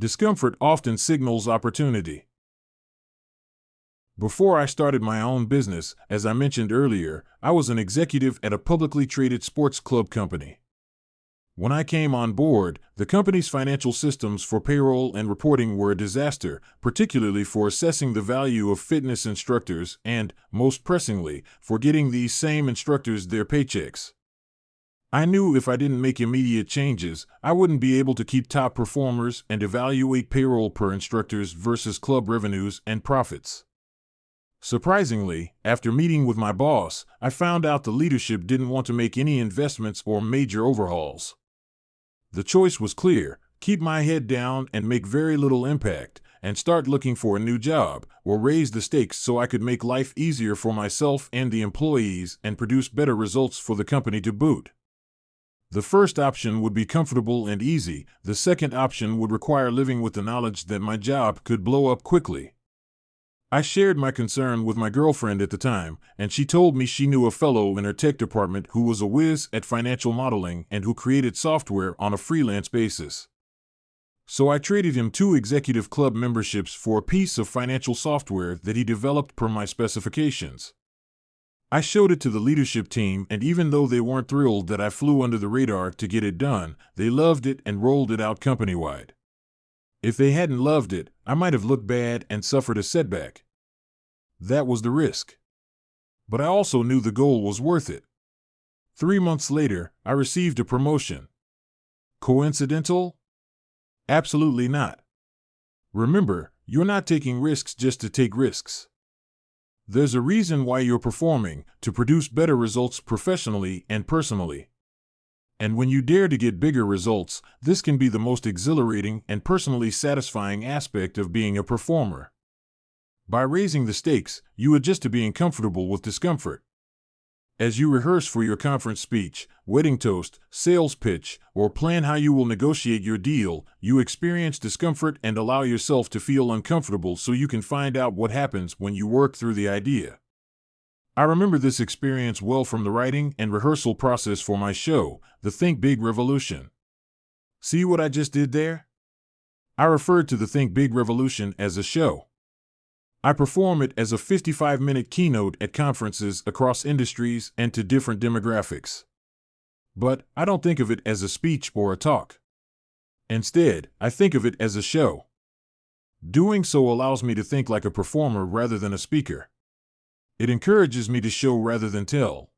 Discomfort often signals opportunity. Before I started my own business, as I mentioned earlier, I was an executive at a publicly traded sports club company. When I came on board, the company's financial systems for payroll and reporting were a disaster, particularly for assessing the value of fitness instructors and, most pressingly, for getting these same instructors their paychecks. I knew if I didn't make immediate changes, I wouldn't be able to keep top performers and evaluate payroll per instructors versus club revenues and profits. Surprisingly, after meeting with my boss, I found out the leadership didn't want to make any investments or major overhauls. The choice was clear: keep my head down and make very little impact, and start looking for a new job, or raise the stakes so I could make life easier for myself and the employees and produce better results for the company to boot. The first option would be comfortable and easy. The second option would require living with the knowledge that my job could blow up quickly. I shared my concern with my girlfriend at the time, and she told me she knew a fellow in her tech department who was a whiz at financial modeling and who created software on a freelance basis. So I traded him 2 executive club memberships for a piece of financial software that he developed per my specifications. I showed it to the leadership team, and even though they weren't thrilled that I flew under the radar to get it done, they loved it and rolled it out company-wide. If they hadn't loved it, I might have looked bad and suffered a setback. That was the risk. But I also knew the goal was worth it. 3 months later, I received a promotion. Coincidental? Absolutely not. Remember, you're not taking risks just to take risks. There's a reason why you're performing, to produce better results professionally and personally. And when you dare to get bigger results, this can be the most exhilarating and personally satisfying aspect of being a performer. By raising the stakes, you adjust to being comfortable with discomfort. As you rehearse for your conference speech, wedding toast, sales pitch, or plan how you will negotiate your deal, you experience discomfort and allow yourself to feel uncomfortable so you can find out what happens when you work through the idea. I remember this experience well from the writing and rehearsal process for my show, The Think Big Revolution. See what I just did there? I referred to the Think Big Revolution as a show. I perform it as a 55-minute keynote at conferences across industries and to different demographics. But I don't think of it as a speech or a talk. Instead, I think of it as a show. Doing so allows me to think like a performer rather than a speaker. It encourages me to show rather than tell.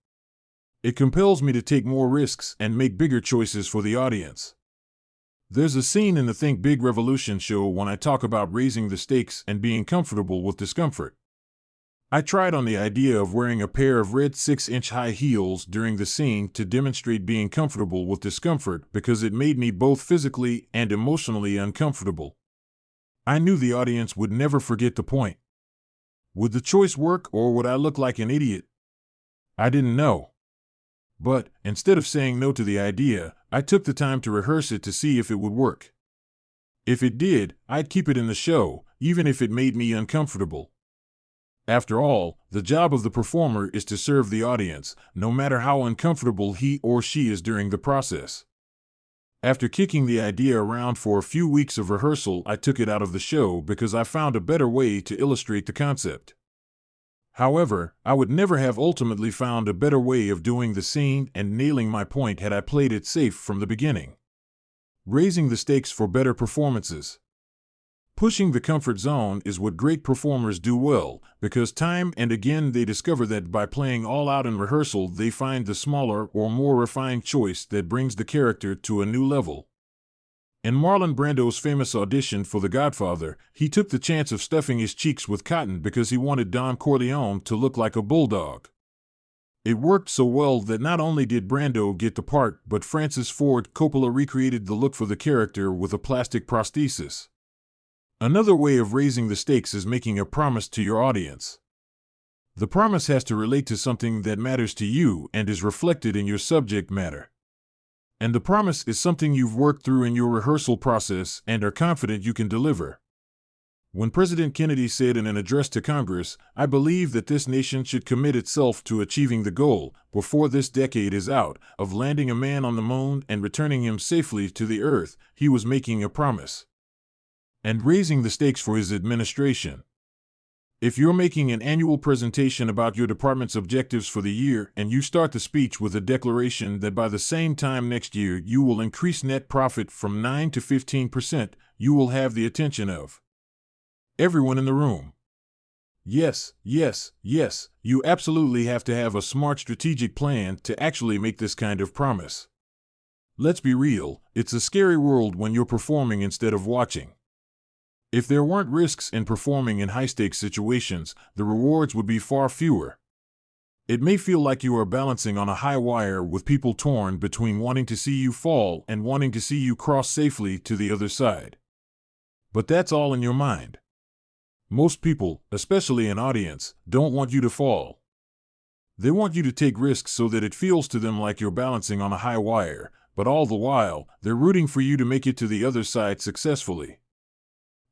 It compels me to take more risks and make bigger choices for the audience. There's a scene in the Think Big Revolution show when I talk about raising the stakes and being comfortable with discomfort. I tried on the idea of wearing a pair of red 6-inch high heels during the scene to demonstrate being comfortable with discomfort because it made me both physically and emotionally uncomfortable. I knew the audience would never forget the point. Would the choice work, or would I look like an idiot? I didn't know. But, instead of saying no to the idea, I took the time to rehearse it to see if it would work. If it did, I'd keep it in the show, even if it made me uncomfortable. After all, the job of the performer is to serve the audience, no matter how uncomfortable he or she is during the process. After kicking the idea around for a few weeks of rehearsal, I took it out of the show because I found a better way to illustrate the concept. However, I would never have ultimately found a better way of doing the scene and nailing my point had I played it safe from the beginning. Raising the stakes for better performances. Pushing the comfort zone is what great performers do well, because time and again they discover that by playing all out in rehearsal they find the smaller or more refined choice that brings the character to a new level. In Marlon Brando's famous audition for The Godfather, he took the chance of stuffing his cheeks with cotton because he wanted Don Corleone to look like a bulldog. It worked so well that not only did Brando get the part, but Francis Ford Coppola recreated the look for the character with a plastic prosthesis. Another way of raising the stakes is making a promise to your audience. The promise has to relate to something that matters to you and is reflected in your subject matter. And the promise is something you've worked through in your rehearsal process and are confident you can deliver. When President Kennedy said in an address to Congress, "I believe that this nation should commit itself to achieving the goal, before this decade is out, of landing a man on the moon and returning him safely to the earth," he was making a promise. and raising the stakes for his administration. If you're making an annual presentation about your department's objectives for the year and you start the speech with a declaration that by the same time next year you will increase net profit from 9 to 15%, you will have the attention of everyone in the room. Yes, yes, yes, you absolutely have to have a smart strategic plan to actually make this kind of promise. Let's be real, it's a scary world when you're performing instead of watching. If there weren't risks in performing in high-stakes situations, the rewards would be far fewer. It may feel like you are balancing on a high wire with people torn between wanting to see you fall and wanting to see you cross safely to the other side. But that's all in your mind. Most people, especially an audience, don't want you to fall. They want you to take risks so that it feels to them like you're balancing on a high wire, but all the while, they're rooting for you to make it to the other side successfully.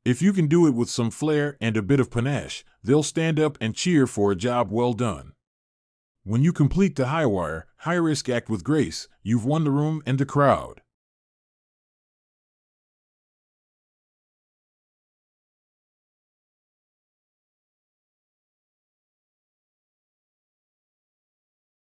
If you can do it with some flair and a bit of panache, they'll stand up and cheer for a job well done. When you complete the high wire, high-risk act with grace, you've won the room and the crowd.